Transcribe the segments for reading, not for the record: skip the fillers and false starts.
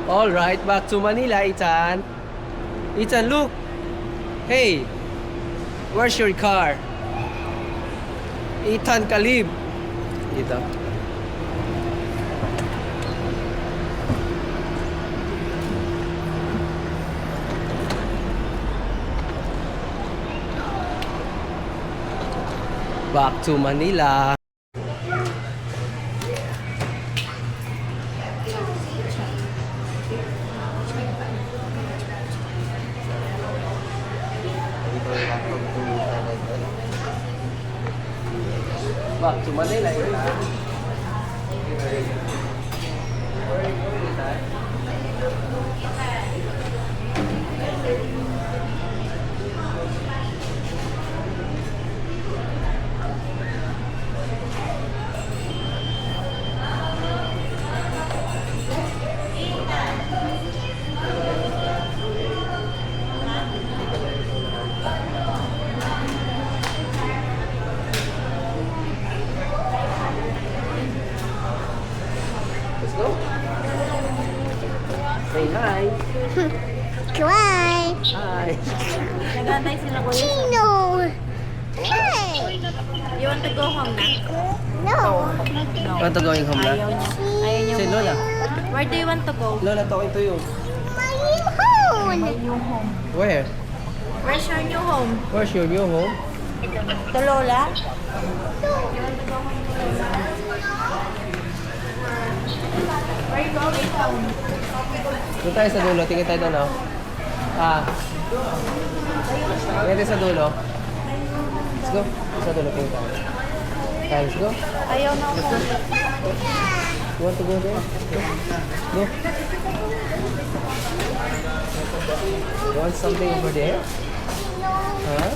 All right, back to Manila, Ethan. Ethan, look. Hey, where's your car? Ethan Kalib. Dito. Back to Manila. Back to Manila. Let's go. Say hi. Try. Hi. Nagantay sila ko. Chino. Hey. You want to go home na? No. Want to going home Ayaw na? niya. Ayaw niya. Say Lola. Where do you want to go? Lola, talking to you. My home. My new home. Where? Where's your new home? Where's your new home? To Lola? Where you going home? Doon tayo sa dulo. Tingin tayo doon, no? Tingin tayo sa dulo. Let's go. Sa dulo, tingin tayo. Let's go. Ayaw na ako. You want to go there? Go. You want something over there? Huh?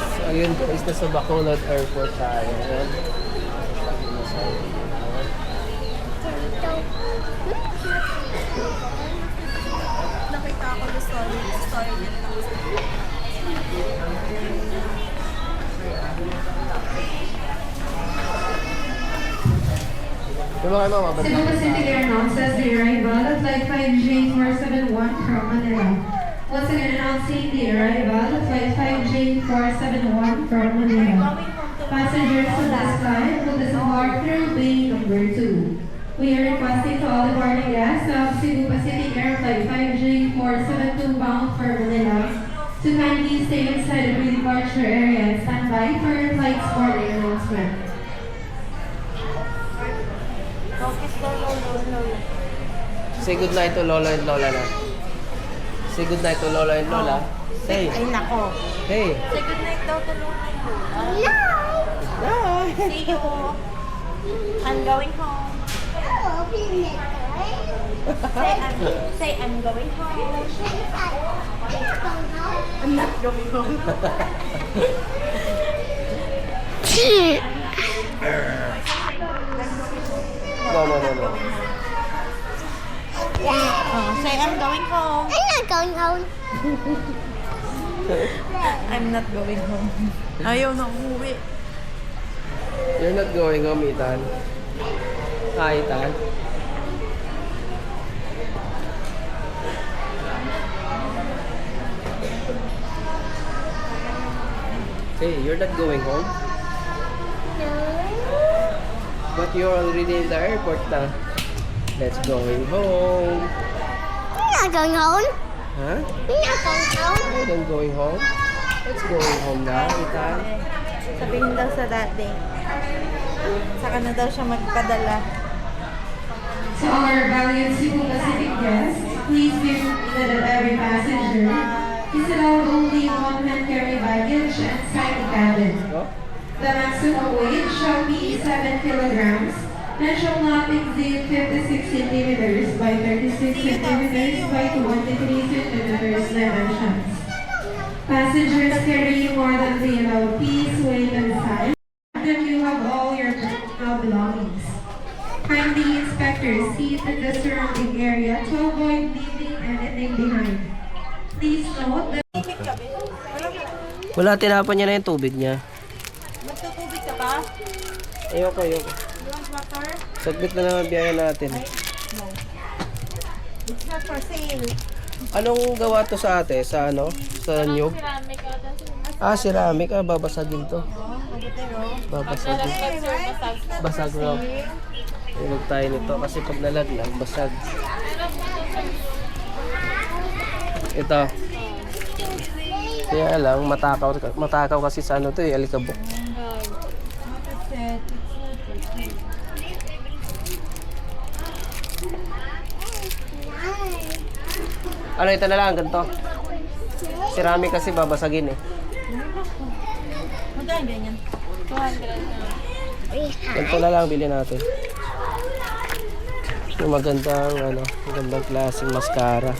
So, ayun guys, nasa Bacolod Airport tayo. Ayan. Nakita ako the story niya. Yung mga mama, Cebu Pacific Air announces the arrival of Flight 5J471 from Manila. Once again announcing the arrival of Flight 5J471 from Manila. Passengers on this flight will disembark through bay number 2. We are requesting to all the boarding guests of Cebu Pacific Air Flight 5J472 bound for Manila to kindly stay inside the pre-departure area and stand by for your flight's boarding announcement. Focus daw, Lola. say goodnight to Lola and Lola na. Say goodnight to Lola and Lola. Say. Ay, nako. Hey. Say goodnight daw to Lola. Bye. See you. I'm going home. Say I'm going home. I'm not going home. No. Oh, say I'm going home. I'm not going home. I'm not going home. Ayaw na umuwi. You're not going home, Ethan. Hi, Ethan. Hey, you're not going home? No. But you're already in the airport na. Let's going home. I'm not going home. Huh? I'm not going home. You're not going home? Let's going home now, Ethan. Sabihin daw sa dati. Saka na daw siya magpadala. To our valued Cebu Pacific guests, please be reminded that every passenger is allowed only one hand carry baggage inside the cabin. Go. The maximum weight shall be 7 kilograms and shall not exceed 56 centimeters by 36 centimeters by 23 centimeters dimensions. Passengers carrying more than the allowed piece, weight, and size, then you have all your personal belongings. Kindly inspectors seat in the surrounding area to avoid leaving anything behind. Please note that Wala, tinapan niya na yung tubig niya. Magtutubig ka ba? Ayoko. You want water? Saglit na naman biyaya natin. No. It's not for sale. Anong gawa to sa ate? Sa ano? Sa nyug? Ceramic. Babasagin to. Babasagin. Basag raw. Ilog tayo nito kasi pag nalaglag, basag. Ito. Kaya lang, matakaw kasi sa ano to eh, alikabok. Ano, ito na lang, ganito. Ceramic kasi babasagin eh. Magkano ganyan? 200 na. Ganito na lang bilhin natin. Yung magandang klaseng mascara.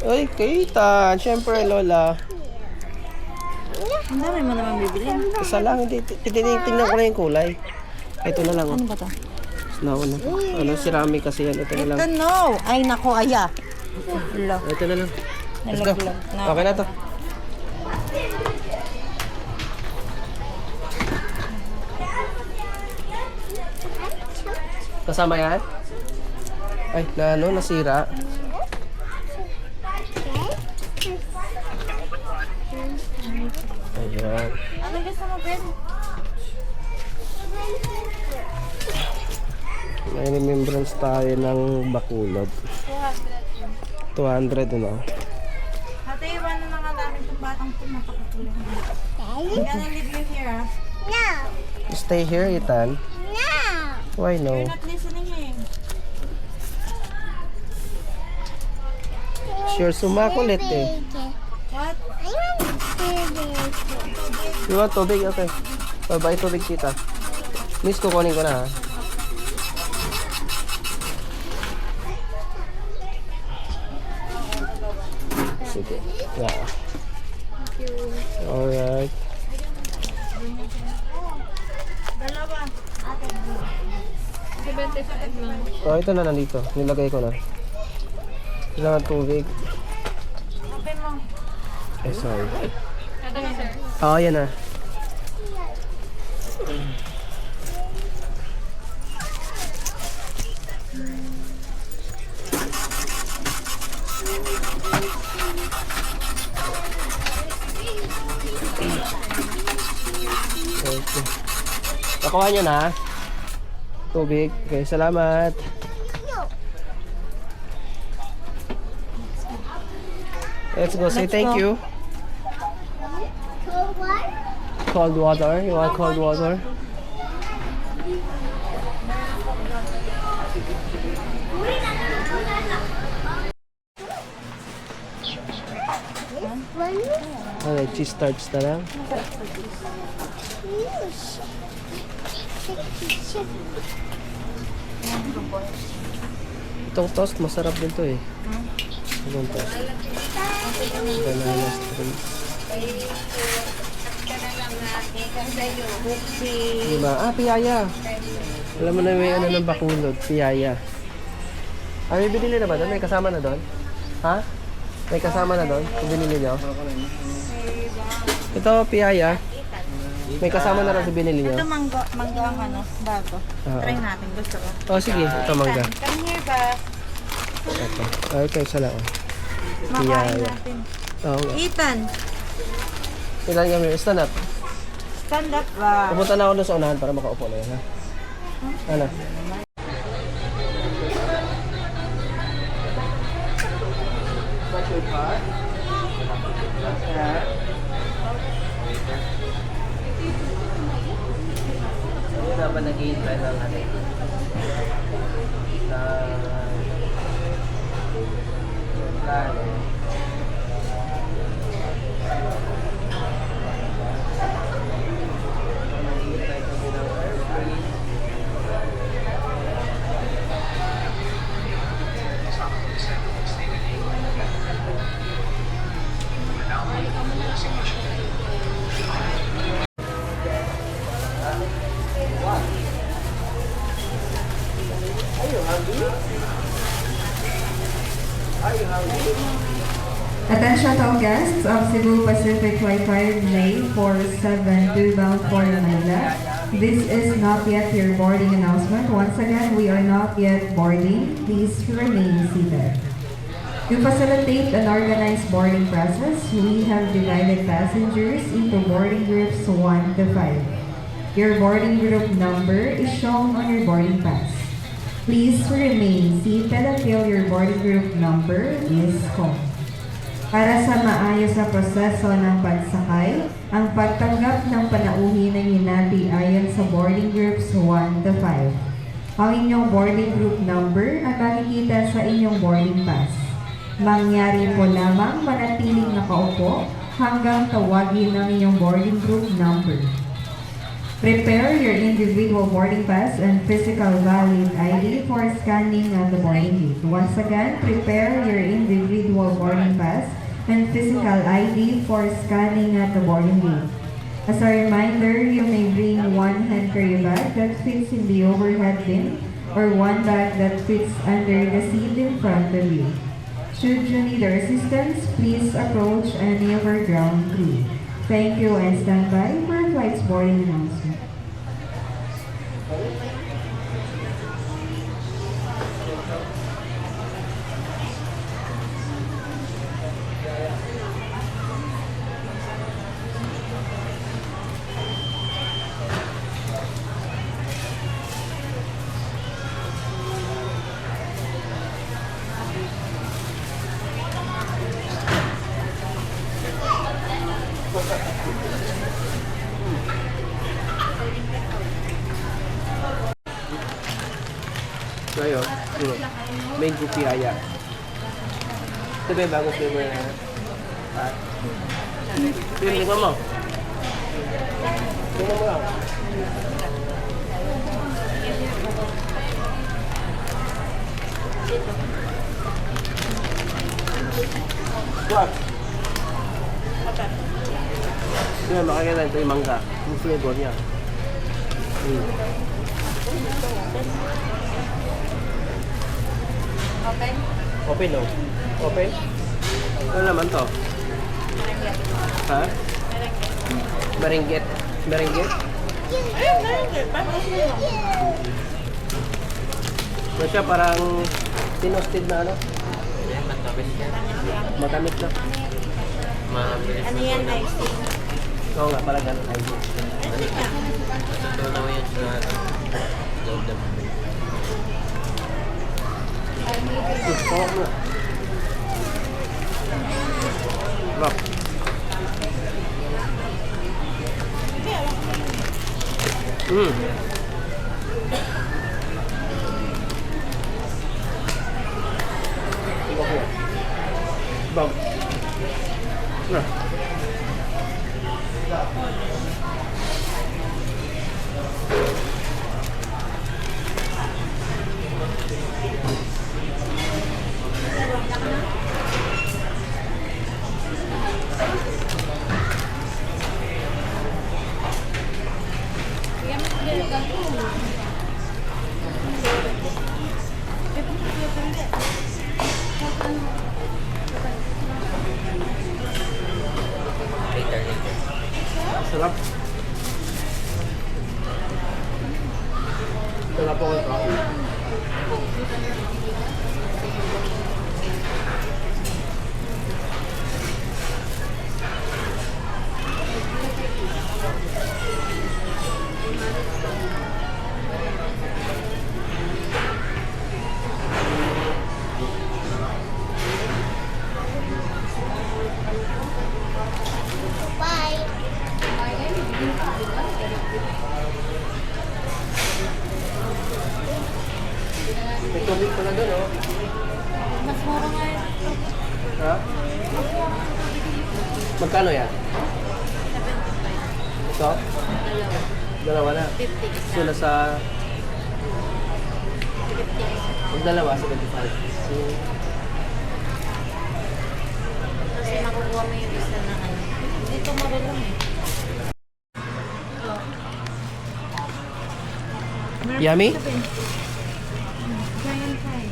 Ay, kita. Siyempre, Lola. Ang dami mo naman bibilin. Isa lang, hindi. Tingnan ko na yung kulay. Ito na lang. Ano ba to? Nauna. Ceramic kasi yan. Ito na lang. Ito no! Ay nako, aya. Hello. Ito na lang. Let's go. Nalaglag na. Okay na to. Kasama yan? Ay, nasira. Ayan. Ano gusto mo, Ben? May remembrance tayo ng Bacolod. 200 ano? Ate, iwan na nga namin itong batang ito. Napakakulang. I'm gonna leave you here, ah. No. Stay here, Ethan. No. Why no? You're not listening, eh. Sure, sumakulit eh. What? I want to You want tubig? Okay. Bye tubig, tita. Miss, kukunin ko na ha. Sige. Yeah. Alright. Dalawa. Oh, ito na nandito. Nilagay ko na. Kailangan tubig. Open mo. Eh, sorry. Oo, yan na. Okay. Nakuha nyo na? Tubig. Okay, salamat. Let's go. Say Let's thank go. you. Cold one? Cold water. You want cold water? One? Okay, cheese tarts na lang. Itong toast, masarap din to eh. Itong toast. Banana strings. Diba? Piyaya. Alam mo na may ano ng Bacolod. Piyaya. May binili na ba doon? May kasama na doon? Ha? May kasama na doon? Kung binili nyo? Ito, piyaya. May kasama na rin sa binili nyo? Ito mangga ang ano, bago. Try natin, gusto ko. Oh, sige. Ito, mangga. Come here ba? Ito. Okay, isa lang. Makain Piyaya. natin. Oo nga. Ethan, Ilan kami? Stand up. stand up ba? Pupunta na ako doon sa unahan para makaupo na yun, ha? Ano? What's your car? Hindi ba nag-iintay ng ano? Plano. Nag-iintay kami ng airplane. Attention all guests of Cebu Pacific Flight 5J47 bound for Manila. This is not yet your boarding announcement. Once again, we are not yet boarding. Please remain seated. To facilitate an organized boarding process, we have divided passengers into boarding groups 1 to 5. Your boarding group number is shown on your boarding pass. Please remain seated until your boarding group number is called. Para sa maayos na proseso ng pagsakay, ang pagtanggap ng panauhin ay hinati ayon sa boarding groups 1 to 5. Ang inyong boarding group number ay makikita sa inyong boarding pass. Mangyari po lamang manatiling nakaupo hanggang tawagin ang inyong boarding group number. Prepare your individual boarding pass and physical valid ID for scanning at the boarding gate. Once again, prepare your individual boarding pass and physical ID for scanning at the boarding gate. As a reminder, you may bring one hand carry bag that fits in the overhead bin or one bag that fits under the seat in front of you. Should you need our assistance, please approach any of our ground crew. Thank you and stand by for our flight's boarding announcement. So ayun, mango piraya. Ito ba yung bagong flavor na yan? Tingnan mo. Tingnan mo lang. What? Tingnan, makakita ito yung mangga. Yung flavor niya. Open? Open, no? Open? Ano naman to? Ha? Maringgit. Maringgit? Ayun, meron. Bakit yun? So siya parang tinosted na ano? Matamis yan. Matamit na. Mabilis Ano yan, guys? Oo nga, parang ganun. Ay, Natutunaw yan sa loob ng gusto ko na. Rock. Iba ko yan. Bag. Na. later. Sarap. Sarap po ito. Bye. May tubig pala doon, oh. Mas mura nga yun. Ha? Magkano yan? Ito? Dalawa na. 50 So, nasa... Ang dalawa, 75. So, Kasi makukuha mo yung isa na ano. Dito marunong eh. yummy? Giant fry.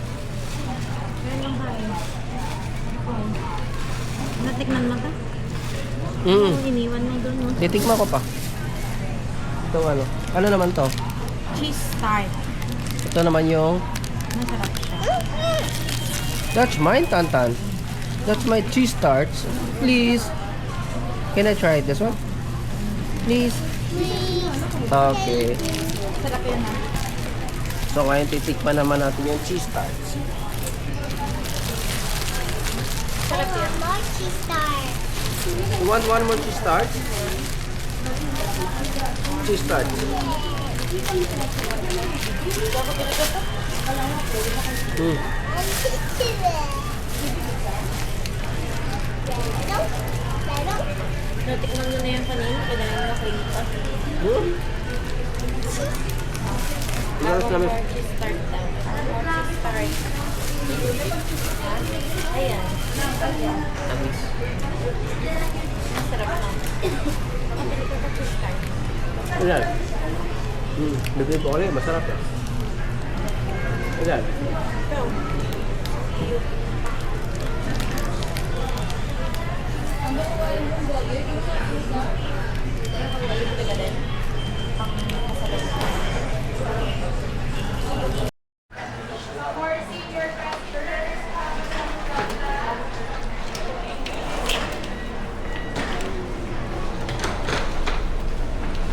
Giant fry. Tikman mo to? Mm. Iniwan mo doon, no? Titikman ko pa. Ito ano? Ano naman to? Cheese tart. Ito naman yung... Masarap siya. That's mine, Tantan. That's my cheese tarts. Please. Can I try this one? Please. Okay. Sarap yun, ha? So ngayon titikman naman natin yung cheese tarts. More cheese tart. You want one more cheese tart? Cheese tart. Mm. Natikman mo na yung kanina, kaya na cream pa. Mm. Yes, namin. Cheese tart daw. Cheese tart. Ayan. Tamis. Masarap na. Pabili ko pa cheese tart. Ayan. Bibili ko ulit. Masarap yan. Ayan.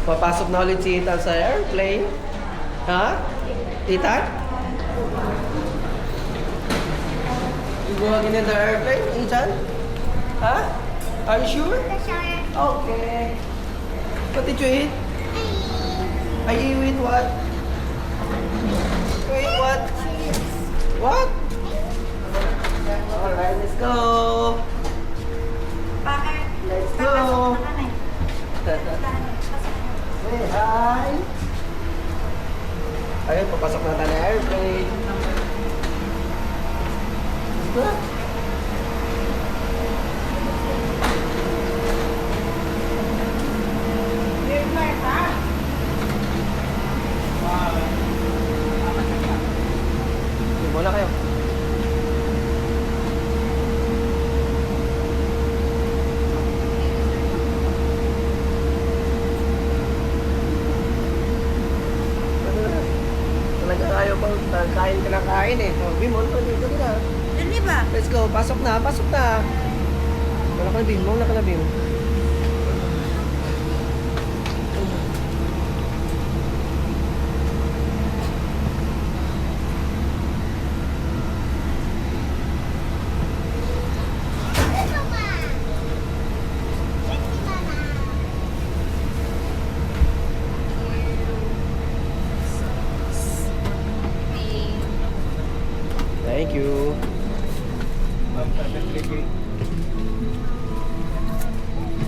Papasok na ulit si Ethan sa airplane. Ha? Ethan? You going in the airplane, Ethan? Huh? Are you sure? Okay. What did you eat? Are you eat what? You eat what? What? Alright, let's go. Bakit? Let's go. Say hi. Ayun, papasok na tayo ng airplane. Diba? Muna kayo. Talaga tayo pang kain ka na kain eh. Oh, Bimon, dito na. Hindi ba? Let's go. Pasok na, pasok na. Wala ka na, Bim. Wala ka na, Bim. Thank you.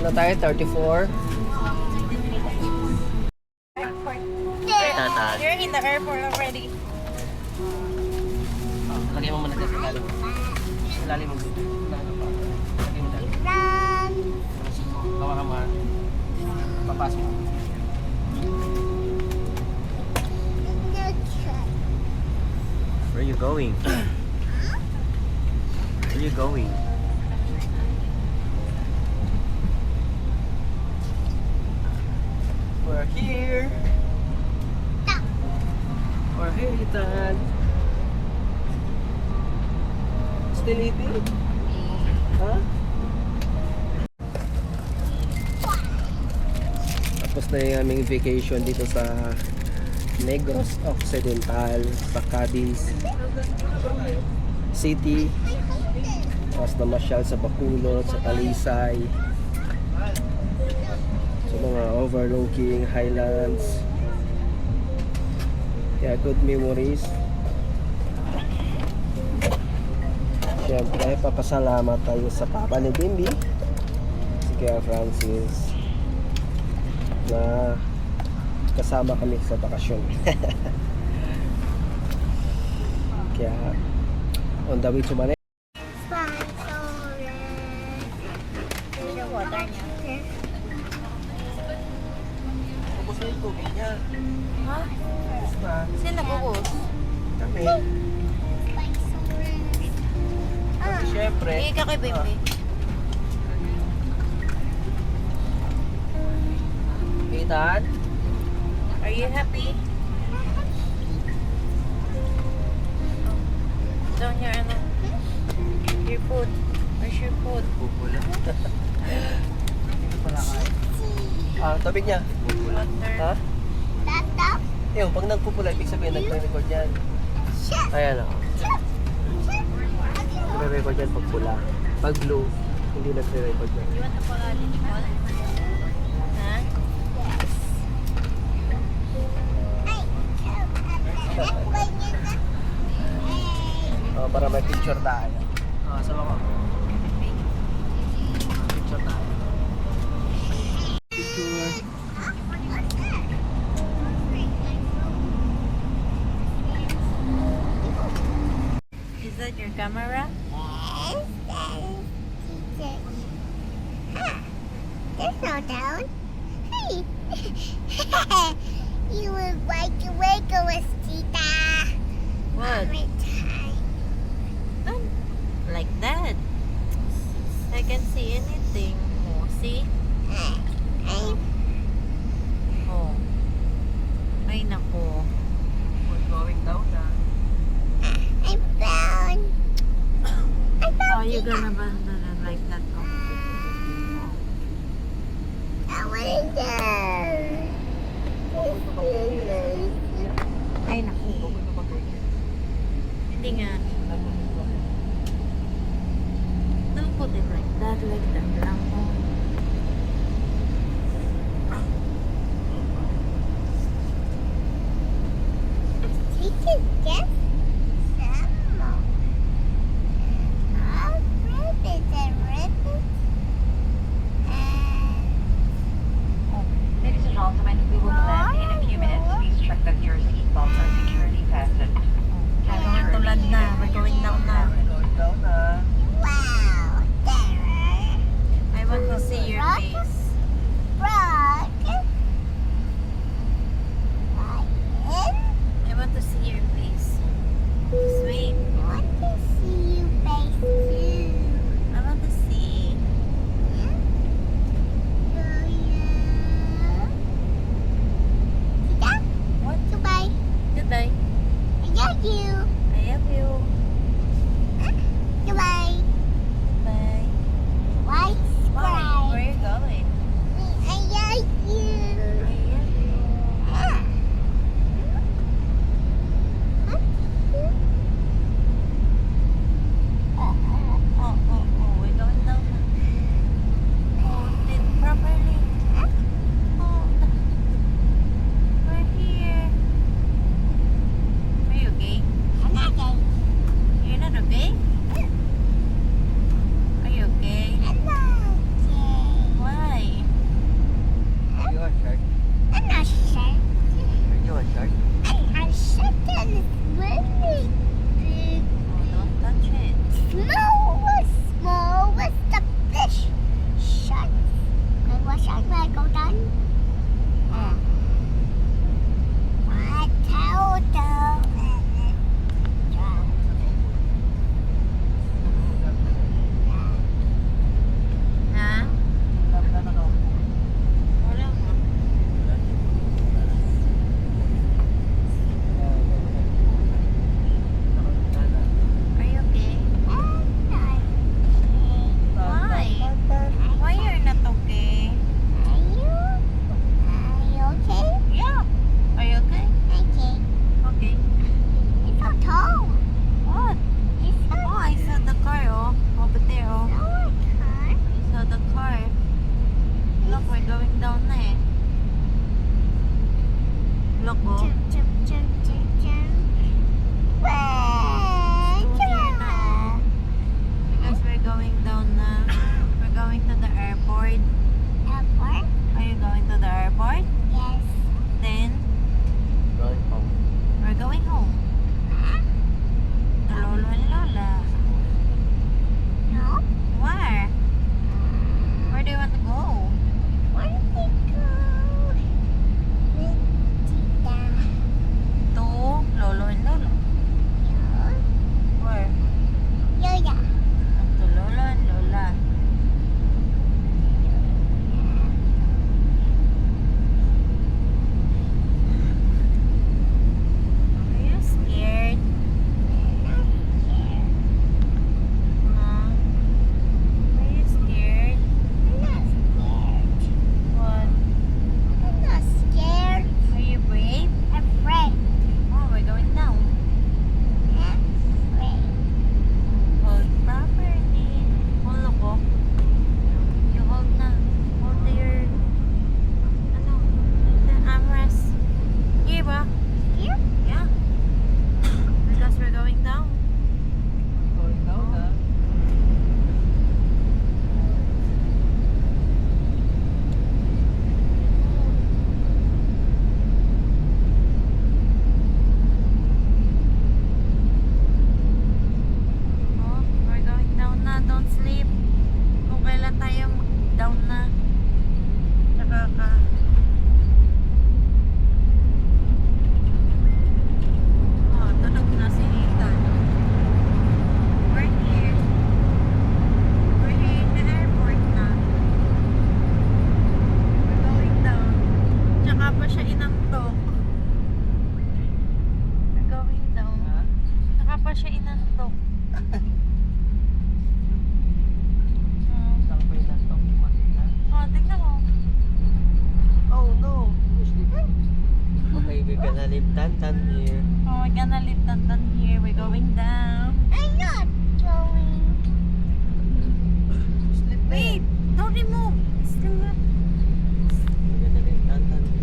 Ano tayo? 34? Tataas. You're in the airport already. Lagay mo muna dyan sa lalo. Sa lalim mo dito. Lagay mo dyan. Run. Hawakan mo. Papasok mo. Where are you going? Where are you going? We're here. We're here, Ethan. Still eating? Huh? Tapos na yung aming vacation dito sa Negros Occidental, sa Cadiz City. Tapos namasyal sa Bacolod, sa Talisay, sa mga overlooking highlands. Kaya good memories. Siyempre, papasalamat tayo sa papa ni Bimbi, si Kuya Francis, na kasama kami sa bakasyon. Kaya, on the way to Manila. Yung water niya. Tapos na yung tubig niya. Ha? Sila bukos. Kami. Siyempre. Hindi ka kay Bebe. Dad? Are you happy? Down your ano? Your food. Where's your food? Pupula. Tubig niya. Water. Ha? Stop. Yung, pag nagpupula, ibig sabihin nagre-record yan. Ayan o. Nagre-record yan pag pula. Pag blue, hindi nagre-record yan. You want to follow the Nicole? Ha? Para may picture tayo. Sama ko. Picture tayo. Picture. Is that your camera? There's no down. Hey. You would like to wake up with Tita. What? Every time. Like that. I can see anything. Oh, see? I'm Oh. Ay, naku. We're going down na. found. How are you gonna abandon it like that? Oh. I went there. Ay, naku. Hindi nga. Don't put it like that lang. Oh. We can get some more. Oh, ribbons and ribbons. Ladies and gentlemen, we will land in a few minutes. Please check that your seatbelts are securely fastened. Mga tulad na. We're going down na. Going down na. Wow, there. I want to see your face. Frog. Lion. I want to see your face. Sweet. I want to see you face too. I want to see. What? Goodbye. Goodbye. I love you. I love you. Goodbye. Bye. Why? Bye. Where are you going? I love you. I love you. Oh, we're going down. Hold it properly. Hold. We're here. Are you okay? I'm not gay. You're not okay? Are you okay? I'm not gay. Why? Are you a shark? I'm not sure. Are you a shark? I'm sure that it's really big. Oh, don't touch it. Small was the fish. Shark. I was shark when I go down. I told them. Ha? Wala mo. Are you okay? Why? Why you're not okay? Are you okay? Yeah. Are you okay? Okay. Okay. It's so tall. What? It's so Oh, I saw the car, oh. Over there, oh. tall. I saw the car. Look, we're going down na eh. Look, oh. Jump, jump, jump, jump, jump. Well, Over come here na, oh. on. Because we're going down na. We're going to the airport. Airport? Are you going to the airport? Yes. Then, Going home. we're going home. To Lolo and Lola. No. Where? Where do you want to go? Where did it go? With Tita. Nakapa siya inantok. We're going down. Nakapa siya inantok. Oh, tignan mo. Oh no. Okay, we're gonna leave Tantan here. Oh, we're gonna leave Tantan here. We're going down. I'm not going. Wait! Don't remove! Still not. We're gonna leave Tantan here.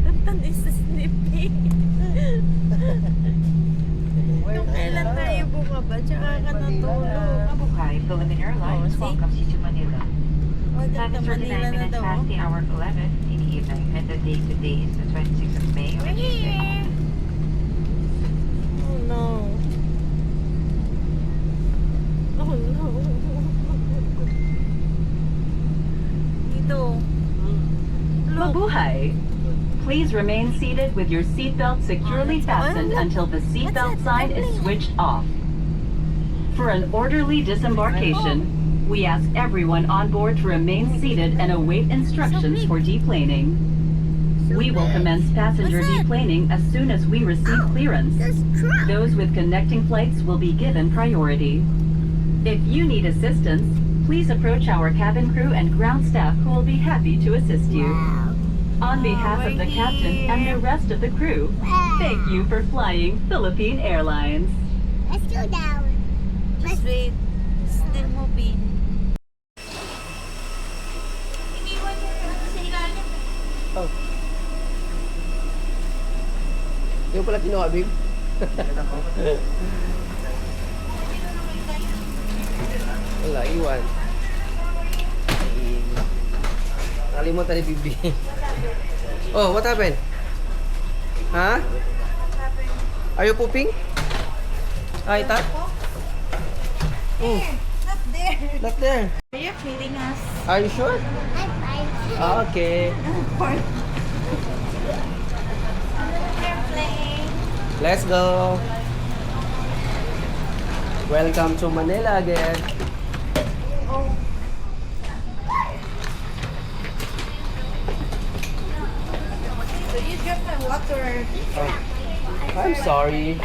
Tantan is sleeping. Kung kailan tayo bumaba, tsaka ka natulog. Mabuhay Philippine Airlines see? welcomes you to Manila. Order Time ka is 39 Manila na minutes daw. past the hour of 11 in the evening, and the date today is the 26th of May. We're here! Oh no. Oh no. Dito. Mabuhay! Please remain seated with your seatbelt securely fastened until the seatbelt sign is switched off. For an orderly disembarkation, we ask everyone on board to remain seated and await instructions for deplaning. We will commence passenger deplaning as soon as we receive clearance. This truck. Those with connecting flights will be given priority. If you need assistance, please approach our cabin crew and ground staff who will be happy to assist you. On behalf of the captain and the rest of the crew, thank you for flying Philippine Airlines. Let's go down. Just wait. Still moving. Iniwan niya sa ilalim. Oh. Yung pala kinuha, babe. Wala, iwan. Nakalimutan ni Bibi. Oh, what happened? Ha? Are you pooping? Ay, tap? Oh, Not there. not there. Are you feeling us? Are you sure? I'm fine. Ah, okay. Airplane. Let's go. Welcome to Manila again. So you dropped my water. I'm sorry.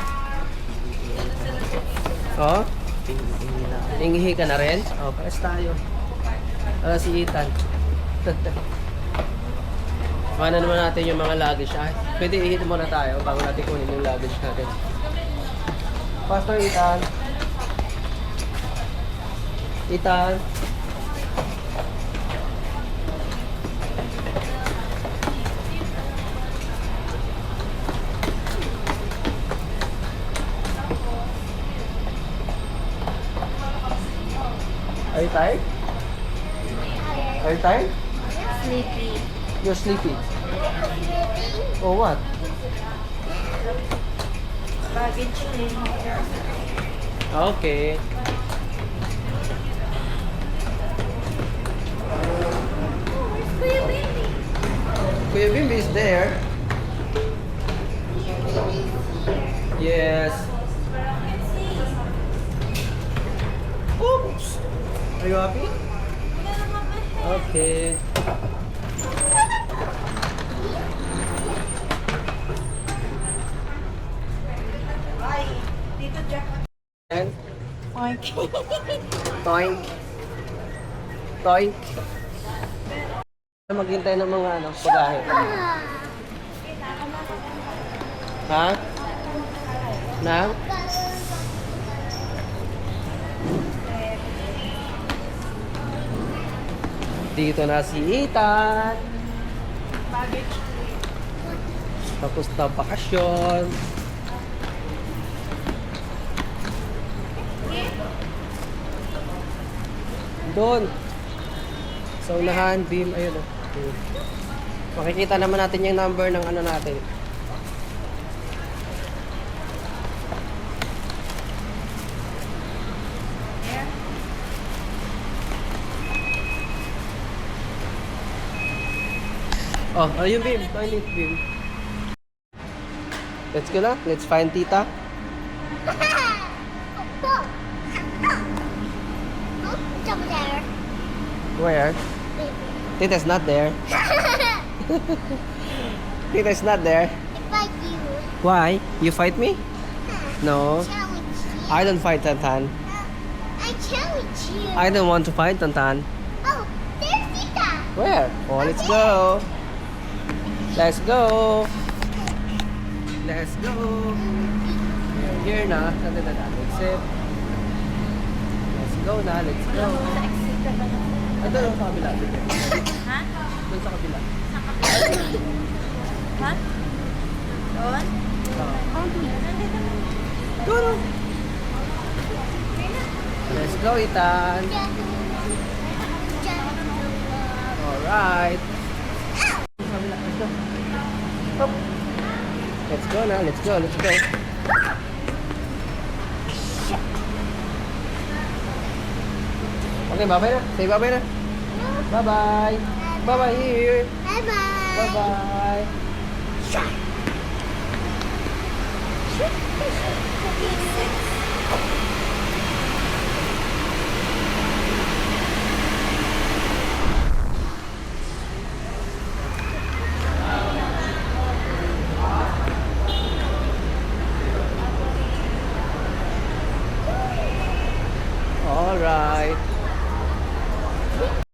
Oh? Tinghi ka na rin? Oh, pares tayo. Si Ethan. Mana naman natin yung mga luggage. Ay, pwede ihit muna tayo bago natin kunin yung luggage natin. Pastor Ethan. Ethan. Are you tired? Are you tired? Sleepy. You're sleepy. Oh, what? Baggage claim. Okay. Kuya Bimbi is there. Yes. Oops. Are you happy? Okay. Bye. Dito Jack. And Oink. toink. Toink. Maghintay ng mga pagahe. Ha? Na? Dito na si Ethan. Baggage. Tapos na bakasyon. Doon. Sa unahan, beam, ayun o. Makikita naman natin yung number ng ano natin. Oh, ayun beam. Toilet beam. Let's go na. Let's find Tita. Look. Look, it's over there. Where? Baby. Tita's not there. Tita's not there. If I do, Why? You fight me? No. challenge you. I don't fight Tantan. I challenge you. I don't want to fight Tantan. Oh, there's Tita. Where? Oh, let's go. Let's go. Let's go. We're here na. Exit. Let's go na. Let's go. Ah, doon sa kabila. Ha? Doon sa kabila. Ha? Doon? Go. Let's go, Ethan. Alright. Let's go. Up. Let's go na. Let's go. Let's go. Okay, bye-bye na. Say bye-bye na. Bye-bye. Bye-bye here. Bye-bye. Bye-bye.